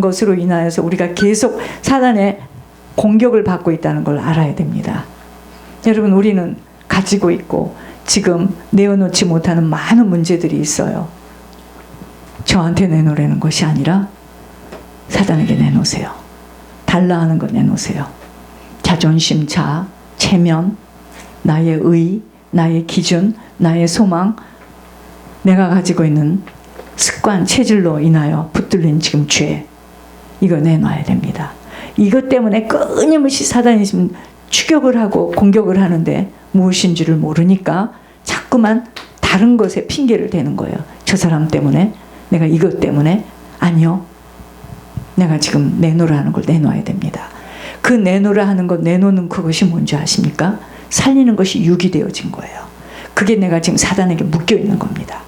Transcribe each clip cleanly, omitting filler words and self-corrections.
것으로 인하여서 우리가 계속 사단의 공격을 받고 있다는 걸 알아야 됩니다. 여러분, 우리는 가지고 있고 지금 내어놓지 못하는 많은 문제들이 있어요. 저한테 내놓으라는 것이 아니라 사단에게 내놓으세요. 달라 하는 거 내놓으세요. 자존심, 자아, 체면, 나의 의, 나의 기준, 나의 소망, 내가 가지고 있는 습관, 체질로 인하여 붙들린 지금 죄, 이거 내놔야 됩니다. 이것 때문에 끊임없이 사단이 지금 추격을 하고 공격을 하는데 무엇인지를 모르니까 자꾸만 다른 것에 핑계를 대는 거예요. 저 사람 때문에, 내가 이것 때문에. 아니요, 내가 지금 내놓으라 하는 걸 내놔야 됩니다. 그 내놓으라 하는 것, 내놓는 그것이 뭔지 아십니까? 살리는 것이 육이 되어진 거예요. 그게 내가 지금 사단에게 묶여 있는 겁니다.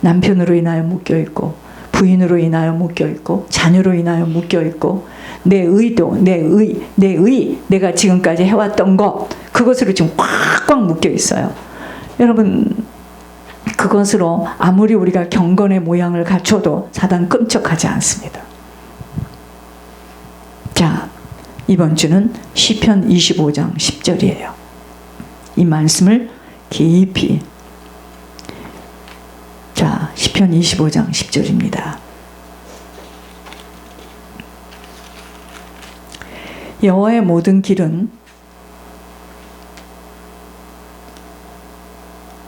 남편으로 인하여 묶여 있고, 부인으로 인하여 묶여 있고, 자녀로 인하여 묶여 있고, 내 의도, 내가 지금까지 해왔던 것, 그것으로 지금 꽉꽉 묶여 있어요. 여러분, 그것으로 아무리 우리가 경건의 모양을 갖춰도 사단 끔찍하지 않습니다. 자, 이번 주는 시편 25장 10절이에요. 이 말씀을 깊이, 자, 시편 25장 10절입니다. 여호와의 모든 길은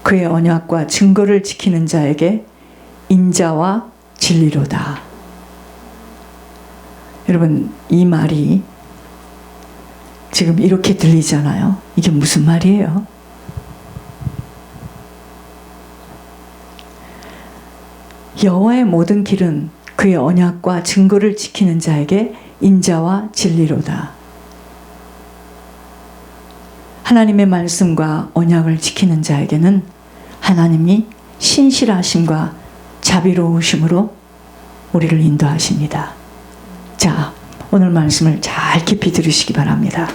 그의 언약과 증거를 지키는 자에게 인자와 진리로다. 여러분, 이 말이 지금 이렇게 들리잖아요. 이게 무슨 말이에요? 여호와의 모든 길은 그의 언약과 증거를 지키는 자에게 인자와 진리로다. 하나님의 말씀과 언약을 지키는 자에게는 하나님이 신실하심과 자비로우심으로 우리를 인도하십니다. 자, 오늘 말씀을 잘 깊이 들으시기 바랍니다.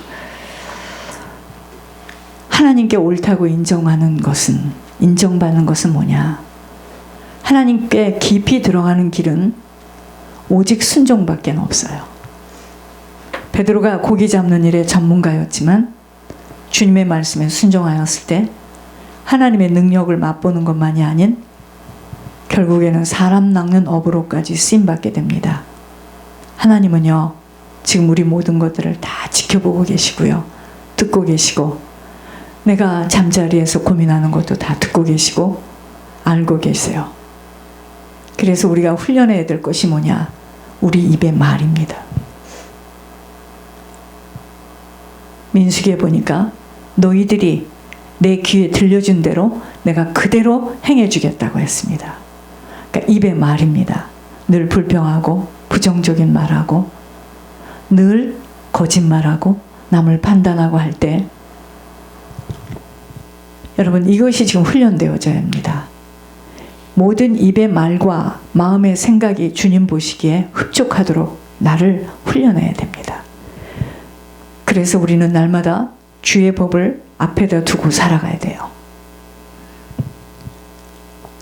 하나님께 옳다고 인정받는 것은 뭐냐? 하나님께 깊이 들어가는 길은 오직 순종밖에 없어요. 베드로가 고기 잡는 일에 전문가였지만 주님의 말씀에 순종하였을 때 하나님의 능력을 맛보는 것만이 아닌 결국에는 사람 낚는 업으로까지 쓰임받게 됩니다. 하나님은요, 지금 우리 모든 것들을 다 지켜보고 계시고요, 듣고 계시고, 내가 잠자리에서 고민하는 것도 다 듣고 계시고 알고 계세요. 그래서 우리가 훈련해야 될 것이 뭐냐? 우리 입의 말입니다. 민수기에 보니까 너희들이 내 귀에 들려준 대로 내가 그대로 행해주겠다고 했습니다. 그러니까 입의 말입니다. 늘 불평하고 부정적인 말하고 늘 거짓말하고 남을 판단하고 할 때, 여러분, 이것이 지금 훈련되어져야 합니다. 모든 입의 말과 마음의 생각이 주님 보시기에 흡족하도록 나를 훈련해야 됩니다. 그래서 우리는 날마다 주의 법을 앞에다 두고 살아가야 돼요.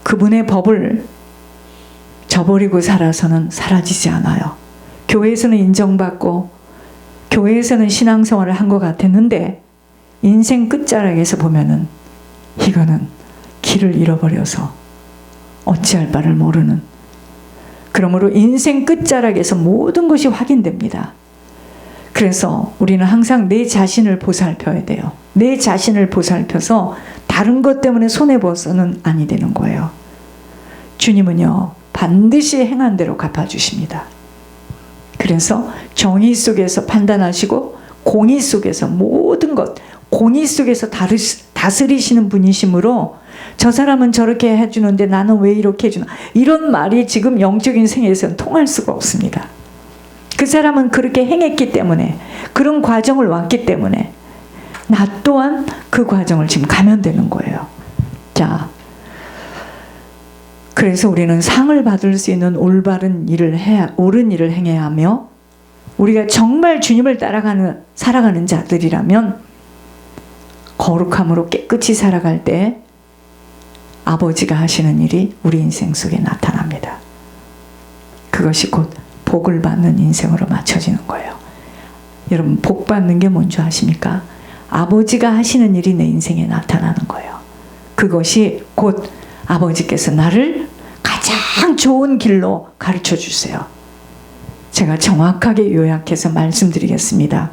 그분의 법을 저버리고 살아서는 사라지지 않아요. 교회에서는 인정받고 교회에서는 신앙생활을 한 것 같았는데 인생 끝자락에서 보면은 이거는 길을 잃어버려서 어찌할 바를 모르는, 그러므로 인생 끝자락에서 모든 것이 확인됩니다. 그래서 우리는 항상 내 자신을 보살펴야 돼요. 내 자신을 보살펴서 다른 것 때문에 손해보서는 아니 되는 거예요. 주님은요, 반드시 행한 대로 갚아주십니다. 그래서 정의 속에서 판단하시고 공의 속에서 모든 것, 공의 속에서 다스리시는 분이시므로 저 사람은 저렇게 해주는데 나는 왜 이렇게 해주나, 이런 말이 지금 영적인 생애에서는 통할 수가 없습니다. 그 사람은 그렇게 행했기 때문에, 그런 과정을 왔기 때문에 나 또한 그 과정을 지금 가면 되는 거예요. 자, 그래서 우리는 상을 받을 수 있는 옳은 일을 행해야 하며, 우리가 정말 주님을 살아가는 자들이라면 거룩함으로 깨끗이 살아갈 때 아버지가 하시는 일이 우리 인생 속에 나타납니다. 그것이 곧 복을 받는 인생으로 맞춰지는 거예요. 여러분, 복 받는 게 뭔지 아십니까? 아버지가 하시는 일이 내 인생에 나타나는 거예요. 그것이 곧 아버지께서 나를 가장 좋은 길로 가르쳐 주세요. 제가 정확하게 요약해서 말씀드리겠습니다.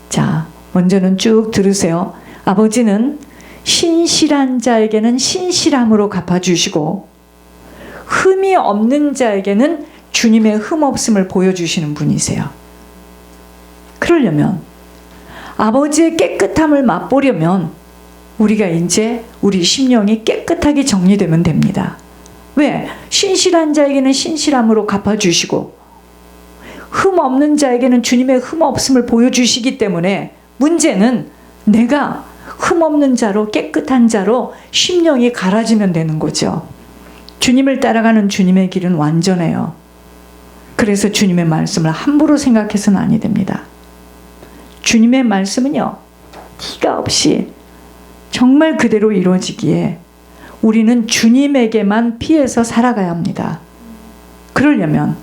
자, 먼저는 쭉 들으세요. 아버지는 신실한 자에게는 신실함으로 갚아주시고 흠이 없는 자에게는 주님의 흠없음을 보여주시는 분이세요. 그러려면, 아버지의 깨끗함을 맛보려면 우리가 이제 우리 심령이 깨끗하게 정리되면 됩니다. 왜? 신실한 자에게는 신실함으로 갚아주시고 흠 없는 자에게는 주님의 흠 없음을 보여주시기 때문에 문제는 내가 흠 없는 자로, 깨끗한 자로 심령이 갈아지면 되는 거죠. 주님을 따라가는 주님의 길은 완전해요. 그래서 주님의 말씀을 함부로 생각해서는 아니 됩니다. 주님의 말씀은요, 티가 없이 정말 그대로 이루어지기에 우리는 주님에게만 피해서 살아가야 합니다. 그러려면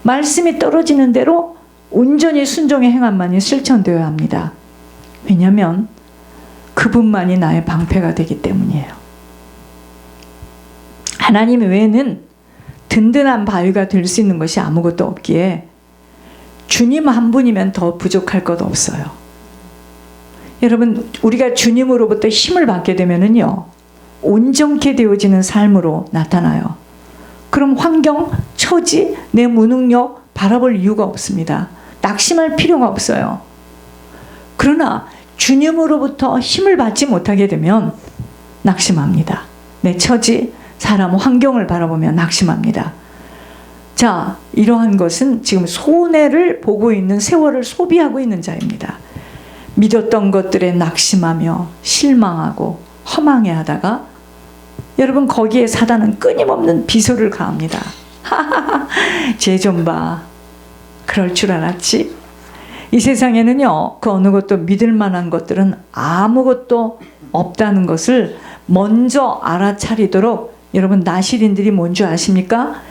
말씀이 떨어지는 대로 온전히 순종의 행함만이 실천되어야 합니다. 왜냐하면 그분만이 나의 방패가 되기 때문이에요. 하나님 외에는 든든한 바위가 될 수 있는 것이 아무것도 없기에 주님 한 분이면 더 부족할 것 없어요. 여러분, 우리가 주님으로부터 힘을 받게 되면은요, 온전케 되어지는 삶으로 나타나요. 그럼 환경, 처지, 내 무능력 바라볼 이유가 없습니다. 낙심할 필요가 없어요. 그러나 주님으로부터 힘을 받지 못하게 되면 낙심합니다. 내 처지, 사람, 환경을 바라보며 낙심합니다. 자, 이러한 것은 지금 손해를 보고 있는 세월을 소비하고 있는 자입니다. 믿었던 것들에 낙심하며 실망하고 허망해하다가 여러분, 거기에 사단은 끊임없는 비소를 가합니다. 쟤 좀 봐. 그럴 줄 알았지? 이 세상에는요, 그 어느 것도 믿을 만한 것들은 아무것도 없다는 것을 먼저 알아차리도록 여러분, 나시린들이 뭔지 아십니까?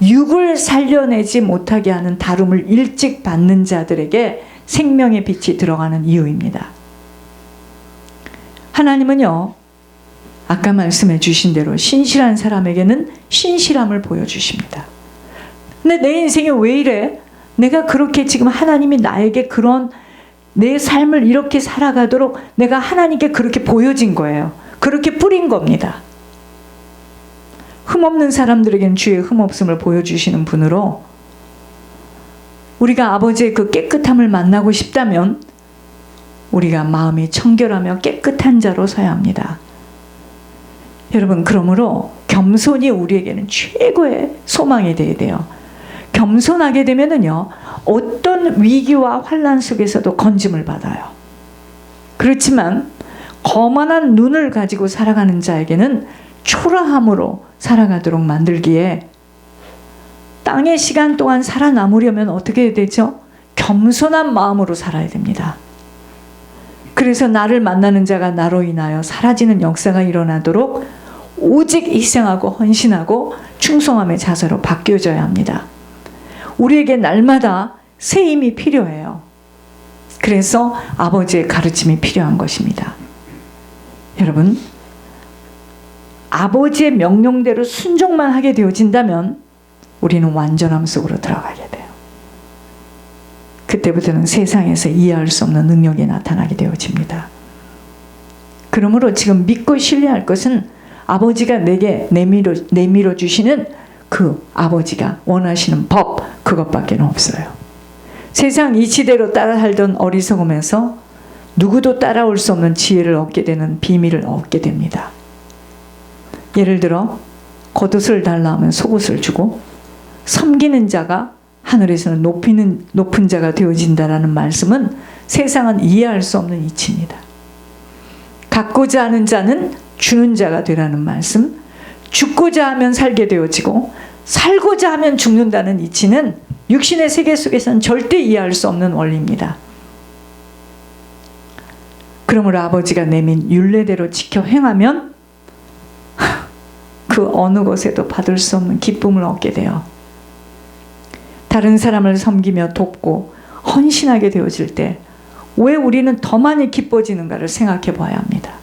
육을 살려내지 못하게 하는 다름을 일찍 받는 자들에게 생명의 빛이 들어가는 이유입니다. 하나님은요, 아까 말씀해 주신 대로 신실한 사람에게는 신실함을 보여주십니다. 근데 내 인생이 왜 이래? 내가 그렇게 지금 하나님이 나에게 그런 내 삶을 이렇게 살아가도록 내가 하나님께 그렇게 보여진 거예요. 그렇게 뿌린 겁니다. 흠없는 사람들에게는 주의 흠없음을 보여주시는 분으로 우리가 아버지의 그 깨끗함을 만나고 싶다면 우리가 마음이 청결하며 깨끗한 자로 서야 합니다. 여러분, 그러므로 겸손이 우리에게는 최고의 소망이 되어야 돼요. 겸손하게 되면은요, 어떤 위기와 환난 속에서도 건짐을 받아요. 그렇지만 거만한 눈을 가지고 살아가는 자에게는 초라함으로 살아가도록 만들기에 땅의 시간 동안 살아남으려면 어떻게 해야 되죠? 겸손한 마음으로 살아야 됩니다. 그래서 나를 만나는 자가 나로 인하여 사라지는 역사가 일어나도록 오직 희생하고 헌신하고 충성함의 자세로 바뀌어져야 합니다. 우리에게 날마다 새 힘이 필요해요. 그래서 아버지의 가르침이 필요한 것입니다. 여러분, 아버지의 명령대로 순종만 하게 되어진다면 우리는 완전함 속으로 들어가게 돼요. 그때부터는 세상에서 이해할 수 없는 능력이 나타나게 되어집니다. 그러므로 지금 믿고 신뢰할 것은 아버지가 내게 내밀어 주시는 그 아버지가 원하시는 법, 그것밖에 없어요. 세상 이치대로 따라 살던 어리석음에서 누구도 따라올 수 없는 지혜를 얻게 되는 비밀을 얻게 됩니다. 예를 들어 겉옷을 달라 하면 속옷을 주고 섬기는 자가 하늘에서는 높은 자가 되어진다라는 말씀은 세상은 이해할 수 없는 이치입니다. 갖고자 하는 자는 주는 자가 되라는 말씀, 죽고자 하면 살게 되어지고 살고자 하면 죽는다는 이치는 육신의 세계 속에서는 절대 이해할 수 없는 원리입니다. 그러므로 아버지가 내민 율례대로 지켜 행하면 그 어느 것에도 받을 수 없는 기쁨을 얻게 돼요. 다른 사람을 섬기며 돕고 헌신하게 되어질 때 왜 우리는 더 많이 기뻐지는가를 생각해 봐야 합니다.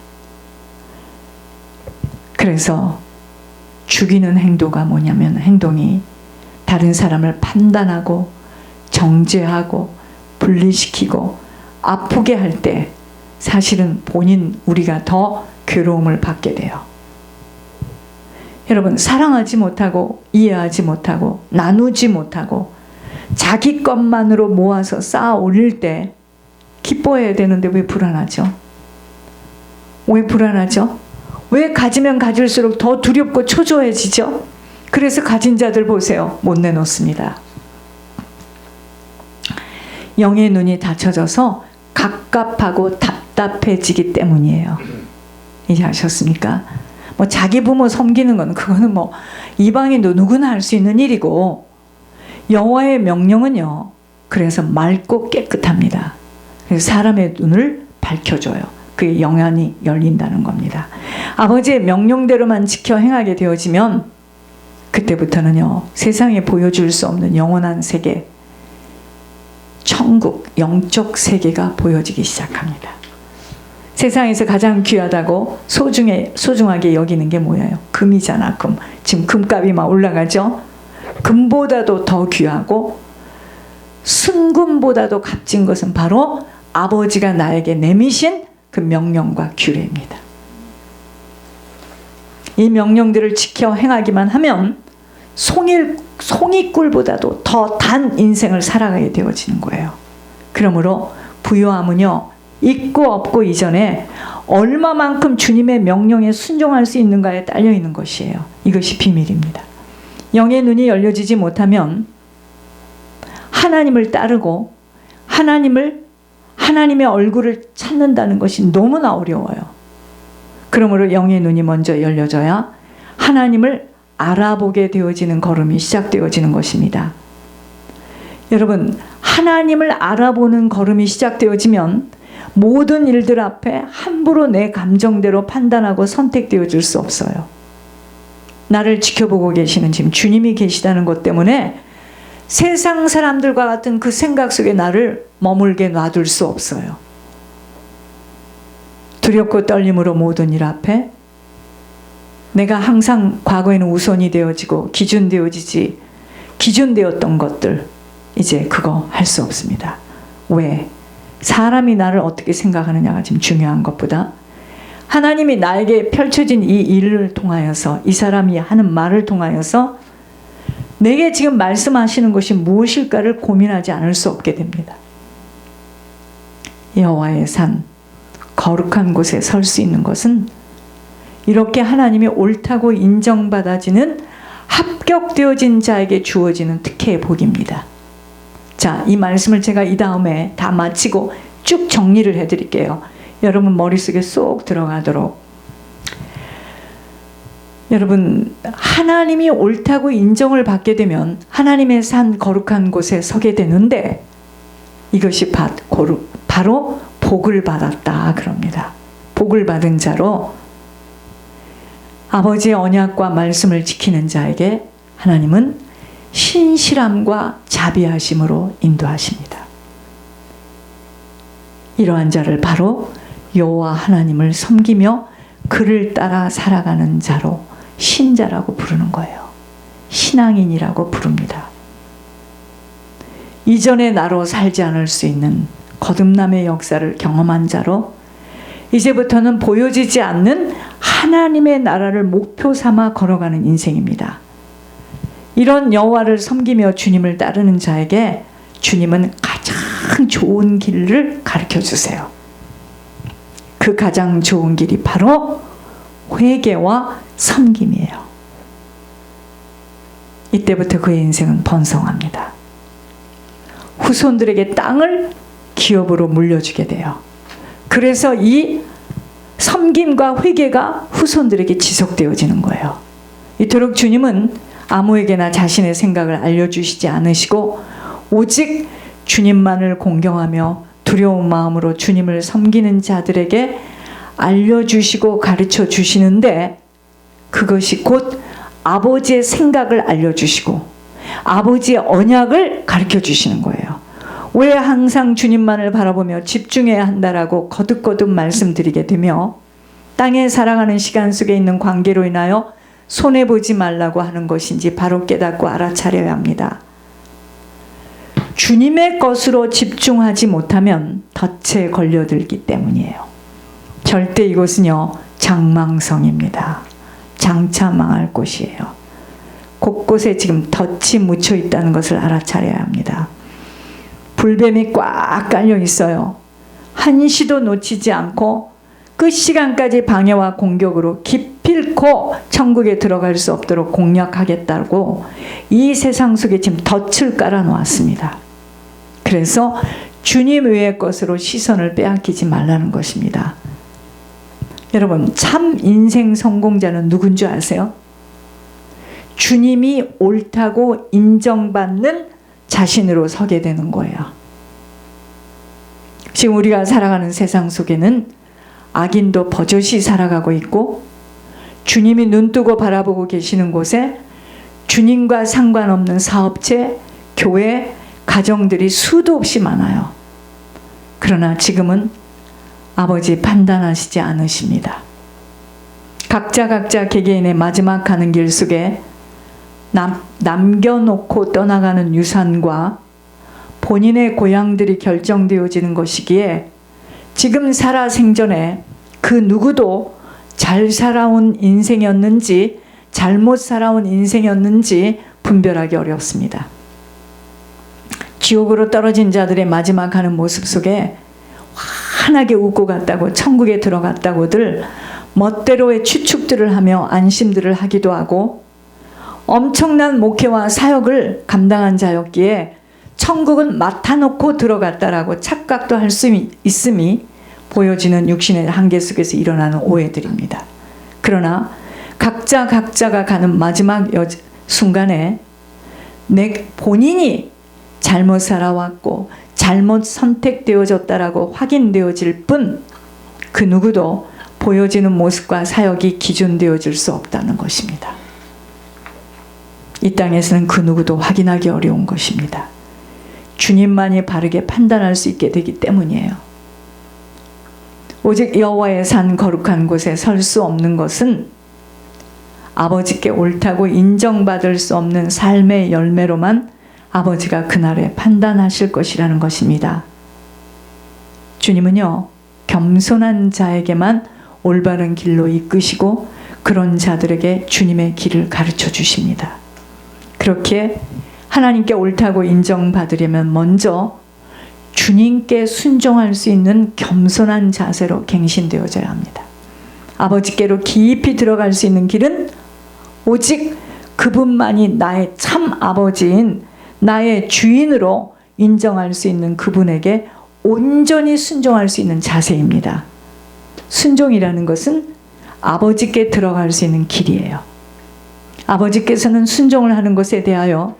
그래서 죽이는 행동이 다른 사람을 판단하고 정죄하고 분리시키고 아프게 할 때 사실은 우리가 더 괴로움을 받게 돼요. 여러분, 사랑하지 못하고 이해하지 못하고 나누지 못하고 자기 것만으로 모아서 쌓아 올릴 때 기뻐해야 되는데 왜 불안하죠? 왜 불안하죠? 왜 가지면 가질수록 더 두렵고 초조해지죠? 그래서 가진 자들 보세요. 못 내놓습니다. 영의 눈이 닫혀져서 갑갑하고 답답해지기 때문이에요. 이제 아셨습니까? 자기 부모 섬기는 건 그거는 이방인도 누구나 할 수 있는 일이고, 여호와의 명령은요, 그래서 맑고 깨끗합니다. 그래서 사람의 눈을 밝혀줘요. 그게 영안이 열린다는 겁니다. 아버지의 명령대로만 지켜 행하게 되어지면 그때부터는요, 세상에 보여줄 수 없는 영원한 세계, 천국, 영적 세계가 보여지기 시작합니다. 세상에서 가장 귀하다고 소중하게 여기는 게 뭐예요? 금이잖아, 금. 지금 금값이 막 올라가죠? 금보다도 더 귀하고 순금보다도 값진 것은 바로 아버지가 나에게 내미신 그 명령과 규례입니다. 이 명령들을 지켜 행하기만 하면 송이꿀보다도 더 단 인생을 살아가게 되어지는 거예요. 그러므로 부요함은요, 있고 없고 이전에 얼마만큼 주님의 명령에 순종할 수 있는가에 딸려 있는 것이에요. 이것이 비밀입니다. 영의 눈이 열려지지 못하면 하나님을 따르고 하나님의 얼굴을 찾는다는 것이 너무나 어려워요. 그러므로 영의 눈이 먼저 열려져야 하나님을 알아보게 되어지는 걸음이 시작되어지는 것입니다. 여러분, 하나님을 알아보는 걸음이 시작되어지면 모든 일들 앞에 함부로 내 감정대로 판단하고 선택되어질 수 없어요. 나를 지켜보고 계시는 지금 주님이 계시다는 것 때문에 세상 사람들과 같은 그 생각 속에 나를 머물게 놔둘 수 없어요. 두렵고 떨림으로 모든 일 앞에 내가 항상 과거에는 우선이 되어지고 기준되었던 것들, 이제 그거 할 수 없습니다. 왜? 사람이 나를 어떻게 생각하느냐가 지금 중요한 것보다 하나님이 나에게 펼쳐진 이 일을 통하여서, 이 사람이 하는 말을 통하여서 내게 지금 말씀하시는 것이 무엇일까를 고민하지 않을 수 없게 됩니다. 여호와의 산, 거룩한 곳에 설 수 있는 것은 이렇게 하나님이 옳다고 인정받아지는 합격되어진 자에게 주어지는 특혜의 복입니다. 자, 이 말씀을 제가 이 다음에 다 마치고 쭉 정리를 해드릴게요. 여러분 머릿속에 쏙 들어가도록. 여러분, 하나님이 옳다고 인정을 받게 되면 하나님의 산 거룩한 곳에 서게 되는데, 이것이 바로 복을 받았다 그럽니다. 복을 받은 자로 아버지의 언약과 말씀을 지키는 자에게 하나님은 신실함과 자비하심으로 인도하십니다. 이러한 자를 바로 여호와 하나님을 섬기며 그를 따라 살아가는 자로 신자라고 부르는 거예요. 신앙인이라고 부릅니다. 이전의 나로 살지 않을 수 있는 거듭남의 역사를 경험한 자로 이제부터는 보여지지 않는 하나님의 나라를 목표 삼아 걸어가는 인생입니다. 이런 여호와를 섬기며 주님을 따르는 자에게 주님은 가장 좋은 길을 가르쳐 주세요. 그 가장 좋은 길이 바로 회개와 섬김이에요. 이때부터 그의 인생은 번성합니다. 후손들에게 땅을 기업으로 물려주게 돼요. 그래서 이 섬김과 회개가 후손들에게 지속되어지는 거예요. 이토록 주님은 아무에게나 자신의 생각을 알려주시지 않으시고 오직 주님만을 공경하며 두려운 마음으로 주님을 섬기는 자들에게 알려주시고 가르쳐 주시는데, 그것이 곧 아버지의 생각을 알려주시고 아버지의 언약을 가르쳐 주시는 거예요. 왜 항상 주님만을 바라보며 집중해야 한다라고 거듭거듭 말씀드리게 되며 땅에 살아가는 시간 속에 있는 관계로 인하여 손해보지 말라고 하는 것인지 바로 깨닫고 알아차려야 합니다. 주님의 것으로 집중하지 못하면 덫에 걸려들기 때문이에요. 절대 이곳은요, 장망성입니다. 장차 망할 곳이에요. 곳곳에 지금 덫이 묻혀 있다는 것을 알아차려야 합니다. 불뱀이 꽉 깔려 있어요. 한시도 놓치지 않고 끝 시간까지 방해와 공격으로 기필코 천국에 들어갈 수 없도록 공략하겠다고 이 세상 속에 지금 덫을 깔아 놓았습니다. 그래서 주님 외의 것으로 시선을 빼앗기지 말라는 것입니다. 여러분, 참 인생 성공자는 누군 줄 아세요? 주님이 옳다고 인정받는 자신으로 서게 되는 거예요. 지금 우리가 살아가는 세상 속에는 악인도 버젓이 살아가고 있고 주님이 눈뜨고 바라보고 계시는 곳에 주님과 상관없는 사업체, 교회, 가정들이 수도 없이 많아요. 그러나 지금은 아버지 판단하시지 않으십니다. 각자 개개인의 마지막 가는 길 속에 남겨놓고 떠나가는 유산과 본인의 고향들이 결정되어지는 것이기에 지금 살아생전에 그 누구도 잘 살아온 인생이었는지 잘못 살아온 인생이었는지 분별하기 어렵습니다. 지옥으로 떨어진 자들의 마지막 가는 모습 속에 환하게 웃고 갔다고 천국에 들어갔다고들 멋대로의 추측들을 하며 안심들을 하기도 하고 엄청난 목회와 사역을 감당한 자였기에 천국은 맡아놓고 들어갔다라고 착각도 할 수 있음이 보여지는 육신의 한계 속에서 일어나는 오해들입니다. 그러나 각자가 가는 마지막 순간에 내 본인이 잘못 살아왔고 잘못 선택되어졌다라고 확인되어질 뿐 그 누구도 보여지는 모습과 사역이 기준되어질 수 없다는 것입니다. 이 땅에서는 그 누구도 확인하기 어려운 것입니다. 주님만이 바르게 판단할 수 있게 되기 때문이에요. 오직 여호와의 산 거룩한 곳에 설 수 없는 것은 아버지께 옳다고 인정받을 수 없는 삶의 열매로만 아버지가 그날에 판단하실 것이라는 것입니다. 주님은요, 겸손한 자에게만 올바른 길로 이끄시고 그런 자들에게 주님의 길을 가르쳐 주십니다. 그렇게 하나님께 옳다고 인정받으려면 먼저 주님께 순종할 수 있는 겸손한 자세로 갱신되어져야 합니다. 아버지께로 깊이 들어갈 수 있는 길은 오직 그분만이 나의 참 아버지인 나의 주인으로 인정할 수 있는 그분에게 온전히 순종할 수 있는 자세입니다. 순종이라는 것은 아버지께 들어갈 수 있는 길이에요. 아버지께서는 순종을 하는 것에 대하여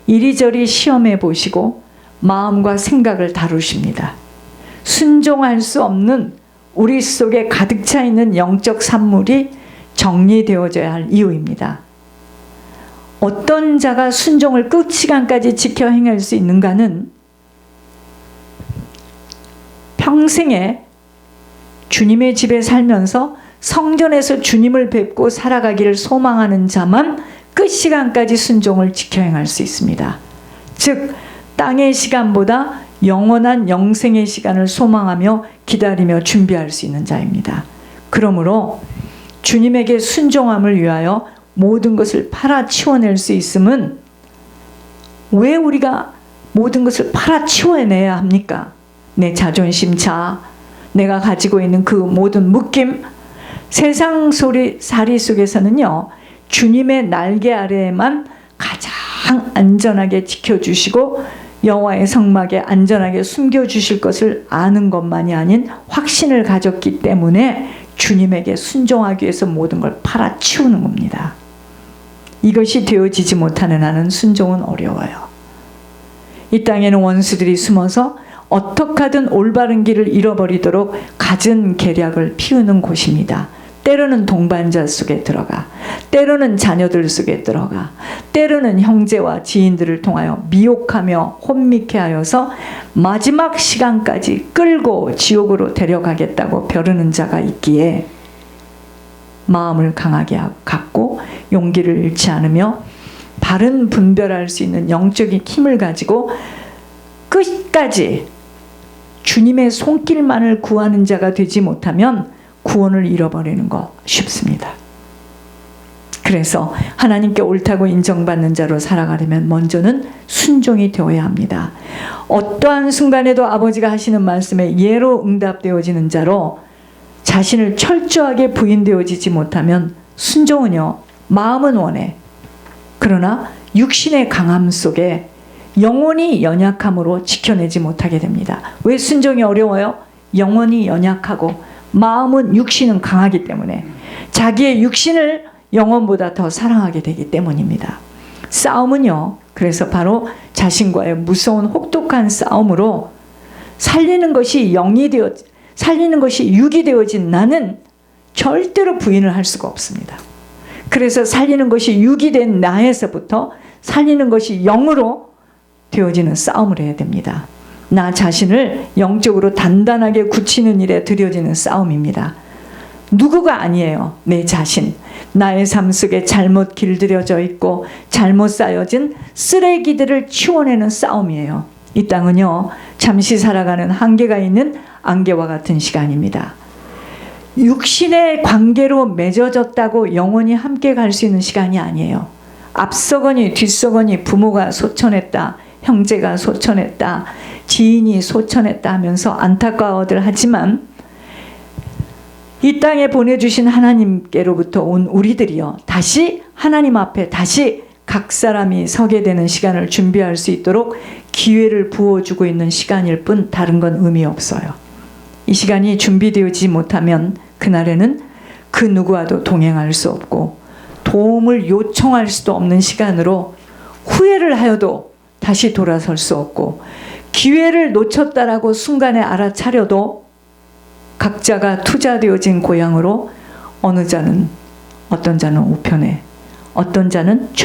이리저리 시험해 보시고 마음과 생각을 다루십니다. 순종할 수 없는 우리 속에 가득 차 있는 영적 산물이 정리되어져야 할 이유입니다. 어떤 자가 순종을 끝 시간까지 지켜 행할 수 있는가는 평생에 주님의 집에 살면서 성전에서 주님을 뵙고 살아가기를 소망하는 자만 끝 시간까지 순종을 지켜 행할 수 있습니다. 즉 땅의 시간보다 영원한 영생의 시간을 소망하며 기다리며 준비할 수 있는 자입니다. 그러므로 주님에게 순종함을 위하여 모든 것을 팔아치워낼 수 있음은 왜 우리가 모든 것을 팔아치워내야 합니까? 내 자존심 자, 내가 가지고 있는 그 모든 묶임, 세상 살이 속에서는요, 주님의 날개 아래에만 가장 안전하게 지켜주시고 여호와의 성막에 안전하게 숨겨주실 것을 아는 것만이 아닌 확신을 가졌기 때문에 주님에게 순종하기 위해서 모든 걸 팔아치우는 겁니다. 이것이 되어지지 못하는 한은 순종은 어려워요. 이 땅에는 원수들이 숨어서 어떻게 하든 올바른 길을 잃어버리도록 갖은 계략을 피우는 곳입니다. 때로는 동반자 속에 들어가, 때로는 자녀들 속에 들어가, 때로는 형제와 지인들을 통하여 미혹하며 혼미케 하여서 마지막 시간까지 끌고 지옥으로 데려가겠다고 벼르는 자가 있기에 마음을 강하게 갖고 용기를 잃지 않으며 바른 분별할 수 있는 영적인 힘을 가지고 끝까지 주님의 손길만을 구하는 자가 되지 못하면 구원을 잃어버리는 거 쉽습니다. 그래서 하나님께 옳다고 인정받는 자로 살아가려면 먼저는 순종이 되어야 합니다. 어떠한 순간에도 아버지가 하시는 말씀에 예로 응답되어지는 자로 자신을 철저하게 부인되어지지 못하면 순종은요, 마음은 원해. 그러나 육신의 강함 속에 영혼이 연약함으로 지켜내지 못하게 됩니다. 왜 순종이 어려워요? 영혼이 연약하고 마음은, 육신은 강하기 때문에 자기의 육신을 영혼보다 더 사랑하게 되기 때문입니다. 싸움은요, 그래서 바로 자신과의 무서운 혹독한 싸움으로 살리는 것이 살리는 것이 육이 되어진 나는 절대로 부인을 할 수가 없습니다. 그래서 살리는 것이 육이 된 나에서부터 살리는 것이 영으로 되어지는 싸움을 해야 됩니다. 나 자신을 영적으로 단단하게 굳히는 일에 들여지는 싸움입니다. 누구가 아니에요. 내 자신. 나의 삶 속에 잘못 길들여져 있고 잘못 쌓여진 쓰레기들을 치워내는 싸움이에요. 이 땅은요, 잠시 살아가는 한계가 있는 안개와 같은 시간입니다. 육신의 관계로 맺어졌다고 영원히 함께 갈 수 있는 시간이 아니에요. 앞서거니 뒤서거니 부모가 소천했다, 형제가 소천했다, 지인이 소천했다 하면서 안타까워들 하지만 이 땅에 보내주신 하나님께로부터 온 우리들이요, 다시 하나님 앞에 다시 각 사람이 서게 되는 시간을 준비할 수 있도록 기회를 부어주고 있는 시간일 뿐 다른 건 의미 없어요. 이 시간이 준비되지 못하면 그날에는 그 누구와도 동행할 수 없고 도움을 요청할 수도 없는 시간으로 후회를 하여도 다시 돌아설 수 없고, 기회를 놓쳤다라고 순간에 알아차려도 각자가 투자되어진 고향으로 어떤 자는 우편에, 어떤 자는 좌편에